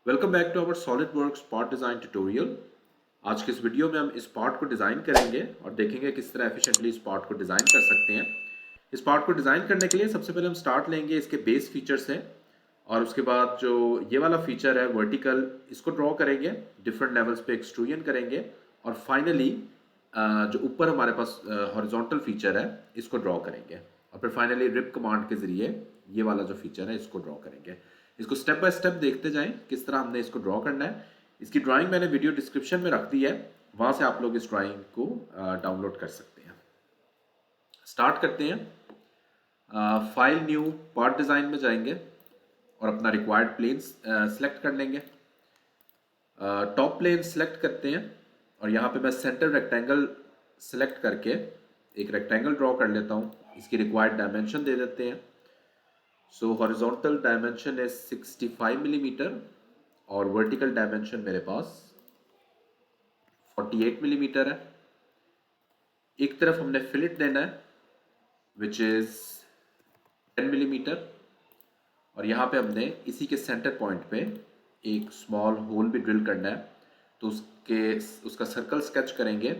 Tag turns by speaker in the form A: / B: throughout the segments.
A: Welcome back to our SolidWorks part design tutorial. आज के इस वीडियो में हम इस पार्ट को डिज़ाइन करेंगे और देखेंगे किस तरह एफिशिएंटली इस पार्ट को डिज़ाइन कर सकते हैं। इस पार्ट को डिज़ाइन करने के लिए सबसे पहले हम स्टार्ट लेंगे इसके बेस फीचर से और उसके बाद जो ये वाला फीचर है वर्टिकल, इसको ड्रॉ करेंगे, डिफरेंट लेवल्स पे एक्सट्रूजन करेंगे और फाइनली जो ऊपर हमारे पास हॉरिजॉन्टल फीचर है इसको ड्रॉ करेंगे और फिर फाइनली रिप कमांड के ज़रिए ये वाला जो फीचर है इसको ड्रॉ करेंगे। इसको स्टेप बाय स्टेप देखते जाएं किस तरह हमने इसको ड्रॉ करना है। इसकी ड्राइंग मैंने वीडियो डिस्क्रिप्शन में रख दी है, वहाँ से आप लोग इस ड्राइंग को डाउनलोड कर सकते हैं। स्टार्ट करते हैं। फाइल न्यू पार्ट डिज़ाइन में जाएंगे और अपना रिक्वायर्ड प्लेन सेलेक्ट कर लेंगे। टॉप प्लेन सेलेक्ट करते हैं और यहाँ पे मैं सेंटर रेक्टेंगल सेलेक्ट करके एक रेक्टेंगल ड्रॉ कर लेता हूँ। इसकी रिक्वायर्ड डायमेंशन दे देते हैं। सो हॉरिजॉन्टल डायमेंशन है 65 मिलीमीटर और वर्टिकल डायमेंशन मेरे पास 48 मिलीमीटर है। एक तरफ हमने फिलेट देना है विच इज़ 10 मिलीमीटर और यहाँ पे हमने इसी के सेंटर पॉइंट पे एक स्मॉल होल भी ड्रिल करना है। तो उसका सर्कल स्केच करेंगे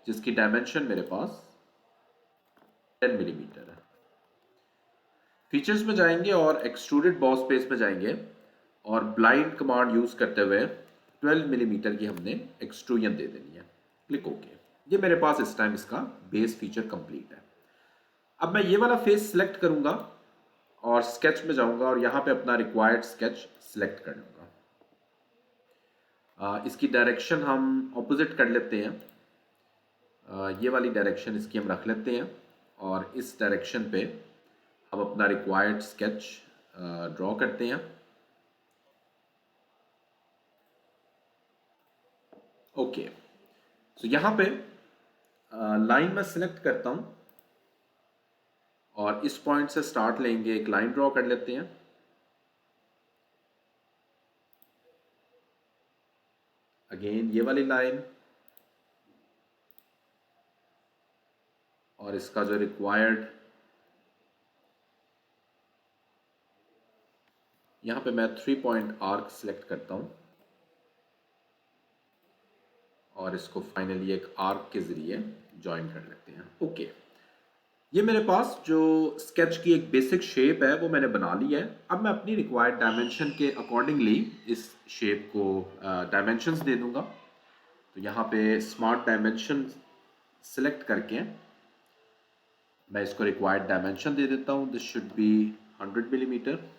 A: जिसकी डायमेंशन मेरे पास 10 मिलीमीटर है। फीचर्स में जाएंगे और एक्सट्रूडेड बॉस स्पेस में जाएंगे और ब्लाइंड कमांड यूज़ करते हुए 12 मिलीमीटर की हमने एक्सट्रूजन दे देनी है। Click okay. ये मेरे पास इस टाइम इसका बेस फीचर कंप्लीट है। अब मैं ये वाला फेस सिलेक्ट करूंगा और स्केच में जाऊंगा और यहाँ पे अपना रिक्वायर्ड स्केच सिलेक्ट कर लूँगा। इसकी डायरेक्शन हम ऑपोजिट कर लेते हैं। ये वाली डायरेक्शन इसकी हम रख लेते हैं और इस डायरेक्शन पे हम अपना रिक्वायर्ड स्केच ड्रॉ करते हैं। ओके, सो यहाँ पे लाइन में सिलेक्ट करता हूँ और इस पॉइंट से स्टार्ट लेंगे, एक लाइन ड्रॉ कर लेते हैं। अगेन ये वाली लाइन और इसका जो रिक्वायर्ड, यहाँ पे मैं 3 पॉइंट आर्क सिलेक्ट करता हूँ और इसको फाइनली एक आर्क के ज़रिए ज्वाइन कर लेते हैं। ओके, ये मेरे पास जो स्केच की एक बेसिक शेप है वो मैंने बना ली है। अब मैं अपनी रिक्वायर्ड डायमेंशन के अकॉर्डिंगली इस शेप को डायमेंशंस दे दूंगा। तो यहाँ पे स्मार्ट डायमेंशन सिलेक्ट करके मैं इसको रिक्वायर्ड डायमेंशन दे देता हूँ। This should be 100 millimetre.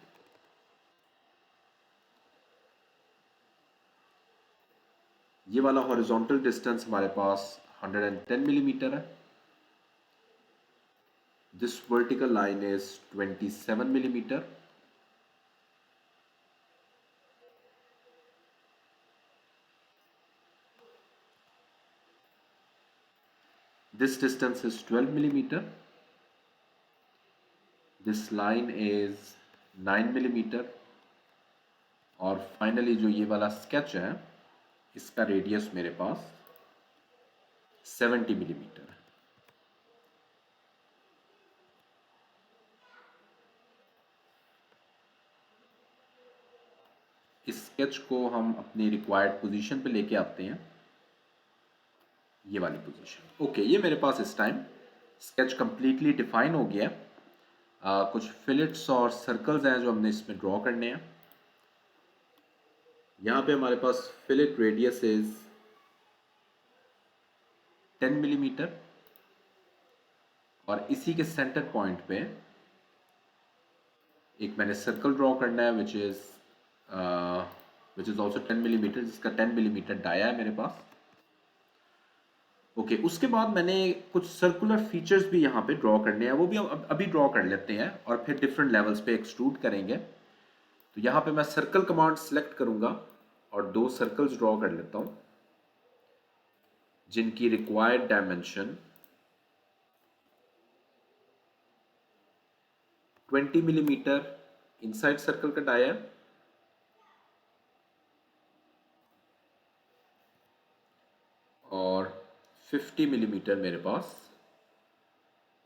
A: ये वाला हॉरिजॉन्टल डिस्टेंस हमारे पास 110 मिलीमीटर है। This vertical line is 27 millimetre. This distance is 12 millimeter. This line is 9 millimeter. और फाइनली जो ये वाला स्केच है इसका रेडियस मेरे पास 70 मिलीमीटर है। इस स्केच को हम अपनी रिक्वायर्ड पोजीशन पे लेके आते हैं, ये वाली पोजीशन। ओके, ये मेरे पास इस टाइम स्केच कंप्लीटली डिफाइन हो गया। कुछ फिलेट्स और सर्कल्स हैं जो हमने इसमें ड्रॉ करने हैं। यहाँ पे हमारे पास फिलेट रेडियस इज 10 मिलीमीटर और इसी के सेंटर पॉइंट पे एक मैंने सर्कल ड्रॉ करना है विच इज ऑल्सो 10 मिलीमीटर, जिसका 10 मिलीमीटर डाया है मेरे पास। ओके, उसके बाद मैंने कुछ सर्कुलर फीचर्स भी यहाँ पे ड्रॉ करने हैं, वो भी हम अभी ड्रॉ कर लेते हैं और फिर डिफरेंट लेवल्स पे एक्सट्रूड करेंगे। तो यहाँ पे मैं सर्कल कमांड सेलेक्ट करूँगा और 2 सर्कल्स ड्रॉ कर लेता हूँ जिनकी required dimension 20 millimetre inside circle का डाया है और 50 मिलीमीटर मेरे पास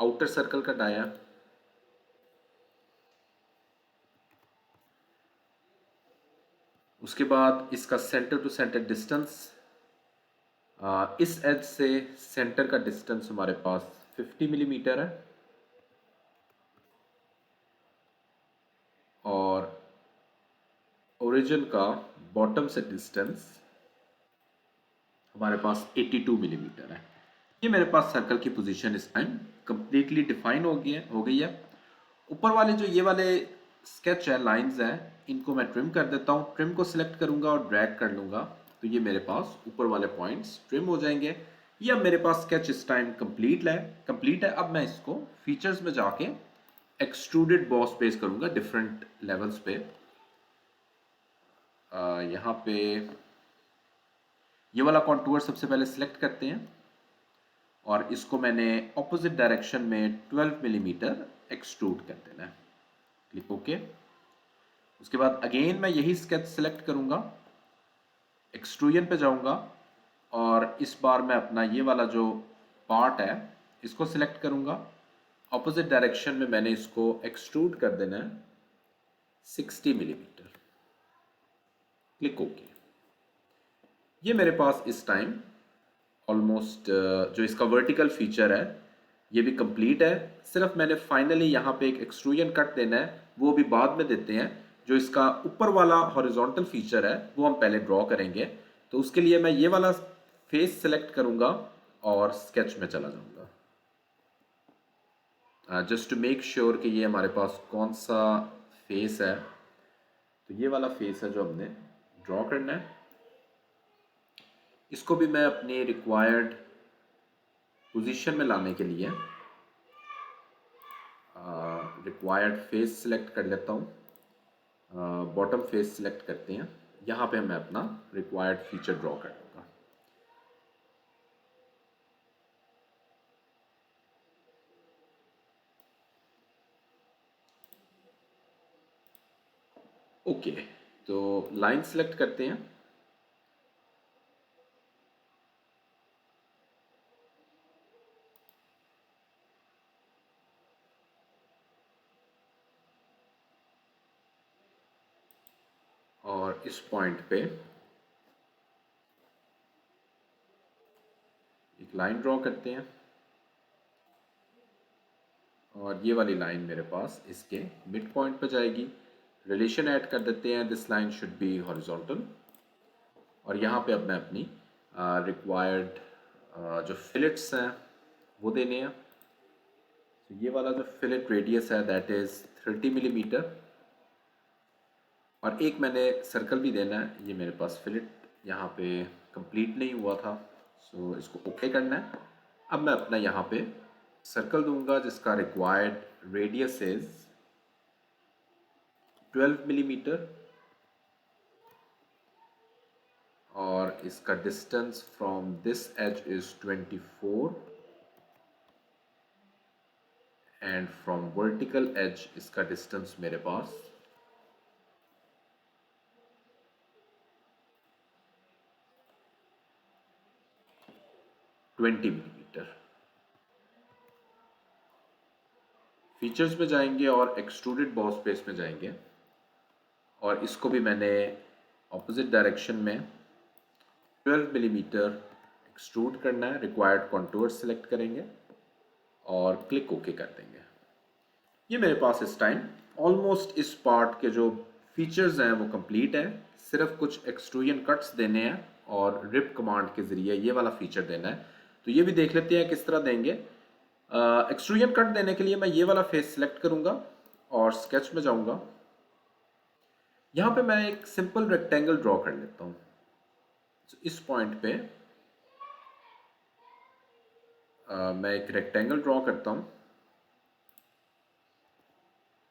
A: आउटर सर्कल का डाया। उसके बाद इसका सेंटर टू सेंटर डिस्टेंस, इस एज से सेंटर का डिस्टेंस हमारे पास 50 मिलीमीटर है, और ओरिजिन का बॉटम से डिस्टेंस हमारे पास 82 मिलीमीटर है। ये मेरे पास सर्कल की पोजीशन इस टाइम कंप्लीटली डिफाइन हो गई है। ऊपर वाले जो ये वाले स्केच है, लाइंस हैं, इनको मैं ट्रिम कर देता हूँ। ट्रिम को सिलेक्ट करूंगा और ड्रैग कर लूंगा, तो ये मेरे पास ऊपर वाले पॉइंट्स ट्रिम हो जाएंगे। ये अब मेरे पास स्केच इस टाइम कंप्लीट है। अब मैं इसको फीचर्स में जाके एक्सट्रूडेड बॉस बेस करूंगा डिफरेंट लेवल्स पे। यहाँ पे ये वाला कॉन्टूर सबसे पहले सिलेक्ट करते हैं, और इसको मैंने ऑपोजिट डायरेक्शन में 12 मिलीमीटर एक्सट्रूड कर देना है। Click okay. उसके बाद अगेन मैं यही स्केच सिलेक्ट करूंगा, एक्सट्रूजन पे जाऊंगा, और इस बार मैं अपना ये वाला जो पार्ट है इसको सिलेक्ट करूंगा। ऑपोजिट डायरेक्शन में मैंने इसको एक्सट्रूड कर देना है 60 मिलीमीटर। Click okay. ये मेरे पास इस टाइम ऑलमोस्ट जो इसका वर्टिकल फीचर है ये भी कंप्लीट है। सिर्फ मैंने फाइनली यहाँ पे एक एक्सट्रूजन कट देना है, वो भी बाद में देते हैं। जो इसका ऊपर वाला हॉरिजॉन्टल फीचर है वो हम पहले ड्रॉ करेंगे, तो उसके लिए मैं ये वाला फेस सेलेक्ट करूंगा और स्केच में चला जाऊंगा, जस्ट टू मेक श्योर कि ये हमारे पास कौन सा फेस है। तो ये वाला फेस है जो हमने ड्रॉ करना है। इसको भी मैं अपनी रिक्वायर्ड पोजीशन में लाने के लिए रिक्वायर्ड फेस सिलेक्ट कर लेता हूँ। बॉटम फेस सिलेक्ट करते हैं, यहाँ पे मैं अपना रिक्वायर्ड फीचर ड्रॉ कर लूँगा। ओके, तो लाइन सिलेक्ट करते हैं, और इस पॉइंट पे एक लाइन ड्रॉ करते हैं, और ये वाली लाइन मेरे पास इसके मिड पॉइंट पे जाएगी। रिलेशन ऐड कर देते हैं, this line should be horizontal, और यहाँ पे अब मैं अपनी रिक्वायर्ड जो फिलेट्स हैं वो देने हैं। तो ये वाला जो फिलेट रेडियस है दैट इज़ 30 मिलीमीटर, और एक मैंने सर्कल भी देना है। ये मेरे पास फिलेट यहाँ पे कंप्लीट नहीं हुआ था, सो इसको ओके करना है। अब मैं अपना यहाँ पे सर्कल दूंगा जिसका रिक्वायर्ड रेडियस इज 12 मिलीमीटर, और इसका distance from this edge is 24, and from vertical edge इसका डिस्टेंस मेरे पास 20 मिलीमीटर। फीचर्स में जाएंगे और एक्सट्रूडेड बॉस बेस में जाएंगे, और इसको भी मैंने ऑपोजिट डायरेक्शन में 12 मिलीमीटर एक्सट्रूड करना है। रिक्वायर्ड कॉन्टूर सेलेक्ट करेंगे और क्लिक ओके कर देंगे। ये मेरे पास इस टाइम ऑलमोस्ट इस पार्ट के जो फीचर्स हैं वो कंप्लीट है। सिर्फ कुछ एक्सट्रूजन कट्स देने हैं और रिप कमांड के ज़रिए ये वाला फीचर देना है। तो ये भी देख लेते हैं किस तरह देंगे। एक्सट्रूजन कट देने के लिए मैं ये वाला फेस सेलेक्ट करूँगा और स्केच में जाऊँगा। यहाँ पे मैं एक सिंपल रेक्टेंगल ड्रॉ कर लेता हूँ। इस पॉइंट पे मैं एक रेक्टेंगल ड्रॉ करता हूँ,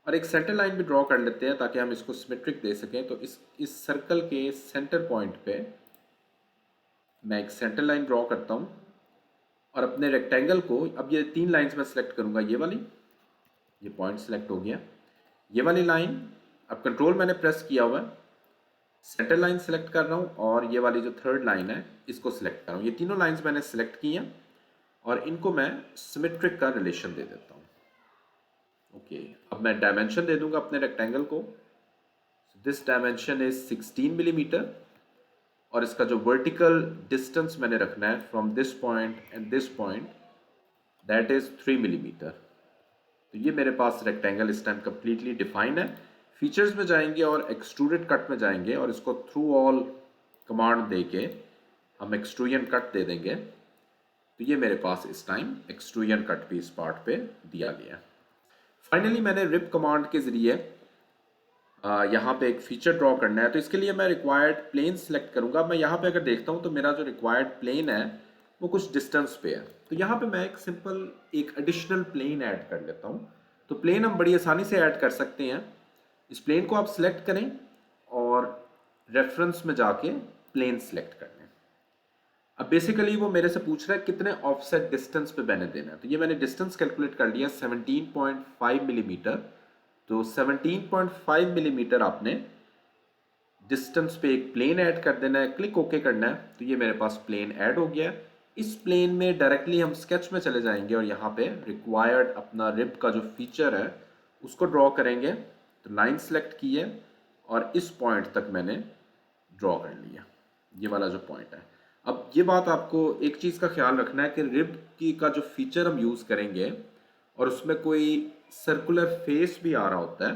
A: और एक सेंटर लाइन भी ड्रॉ कर लेते हैं ताकि हम इसको सिमेट्रिक दे सकें। तो इस सर्कल के सेंटर पॉइंट पे मैं एक सेंटर लाइन ड्रॉ करता हूँ, और अपने रेक्टेंगल को अब ये 3 लाइंस में सेलेक्ट करूँगा। ये वाली, ये पॉइंट सेलेक्ट हो गया। ये वाली लाइन, अब कंट्रोल मैंने प्रेस किया हुआ है, सेंटर लाइन सेलेक्ट कर रहा हूँ, और ये वाली जो थर्ड लाइन है इसको सिलेक्ट कर रहा हूँ। ये तीनों लाइंस मैंने सेलेक्ट की हैं, और इनको मैं सिमेट्रिक का रिलेशन दे देता हूँ। ओके, अब मैं डायमेंशन दे दूंगा अपने रेक्टेंगल को। दिस डायमेंशन इज 16 मिलीमीटर और इसका जो वर्टिकल डिस्टेंस मैंने रखना है from this point and this point that is 3 millimetre. तो ये मेरे पास रेक्टेंगल इस टाइम कम्प्लीटली डिफाइन है। फीचर्स में जाएंगे और एक्सट्रूडेड कट में जाएंगे और इसको थ्रू ऑल कमांड दे के हम एक्सट्रूजन कट दे देंगे। तो ये मेरे पास इस टाइम एक्सट्रूजन कट भी इस पार्ट पे दिया गया है। फाइनली मैंने रिप कमांड के ज़रिए यहाँ पे एक फीचर ड्रॉ करना है। तो इसके लिए मैं रिक्वायर्ड प्लेन सेलेक्ट करूँगा। मैं यहाँ पे अगर देखता हूँ तो मेरा जो रिक्वायर्ड प्लेन है वो कुछ डिस्टेंस पे है। तो यहाँ पे मैं एक सिंपल एक एडिशनल प्लेन ऐड कर लेता हूँ। तो प्लेन हम बड़ी आसानी से ऐड कर सकते हैं। इस प्लेन को आप सिलेक्ट करें और रेफरेंस में जाके प्लेन सिलेक्ट कर लें। अब बेसिकली वो मेरे से पूछ रहा है कितने ऑफसेट डिस्टेंस पे मैंने देना है। तो ये मैंने डिस्टेंस कैलकुलेट कर लिया 17.5 मिलीमीटर। तो 17.5 मिलीमीटर आपने डिस्टेंस पे एक प्लेन ऐड कर देना है, क्लिक ओके करना है। तो ये मेरे पास प्लेन ऐड हो गया है। इस प्लेन में डायरेक्टली हम स्केच में चले जाएंगे और यहाँ पे रिक्वायर्ड अपना रिब का जो फीचर है उसको ड्रॉ करेंगे। तो लाइन सेलेक्ट की है और इस पॉइंट तक मैंने ड्रॉ कर लिया, ये वाला जो पॉइंट है। अब ये बात आपको एक चीज़ का ख्याल रखना है कि रिब की का जो फीचर हम यूज़ करेंगे और उसमें कोई सर्कुलर फेस भी आ रहा होता है,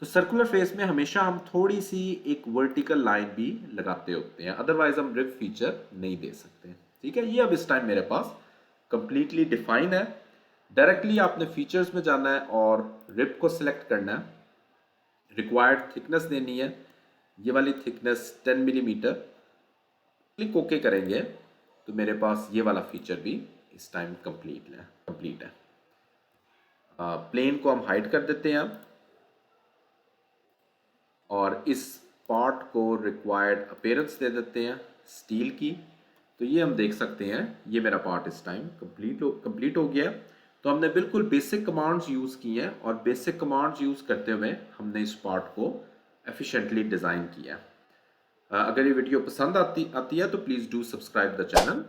A: तो सर्कुलर फेस में हमेशा हम थोड़ी सी एक वर्टिकल लाइन भी लगाते होते हैं, अदरवाइज हम रिब फीचर नहीं दे सकते। ठीक है, ये अब इस टाइम मेरे पास कंप्लीटली डिफाइन है। डायरेक्टली आपने फीचर्स में जाना है और रिब को सिलेक्ट करना है, रिक्वायर्ड थिकनेस देनी है, ये वाली थिकनेस 10 मिलीमीटर, क्लिक ओके करेंगे तो मेरे पास ये वाला फीचर भी इस टाइम कंप्लीट है। प्लेन को हम हाइड कर देते हैं अब और इस पार्ट को रिक्वायर्ड अपीयरेंस दे देते हैं स्टील की। तो ये हम देख सकते हैं ये मेरा पार्ट इस टाइम कंप्लीट हो गया। तो हमने बिल्कुल बेसिक कमांड्स यूज़ की हैं और बेसिक कमांड्स यूज़ करते हुए हमने इस पार्ट को एफिशिएंटली डिज़ाइन किया। अगर ये वीडियो पसंद आती है तो please do subscribe the channel.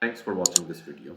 A: Thanks for watching this video.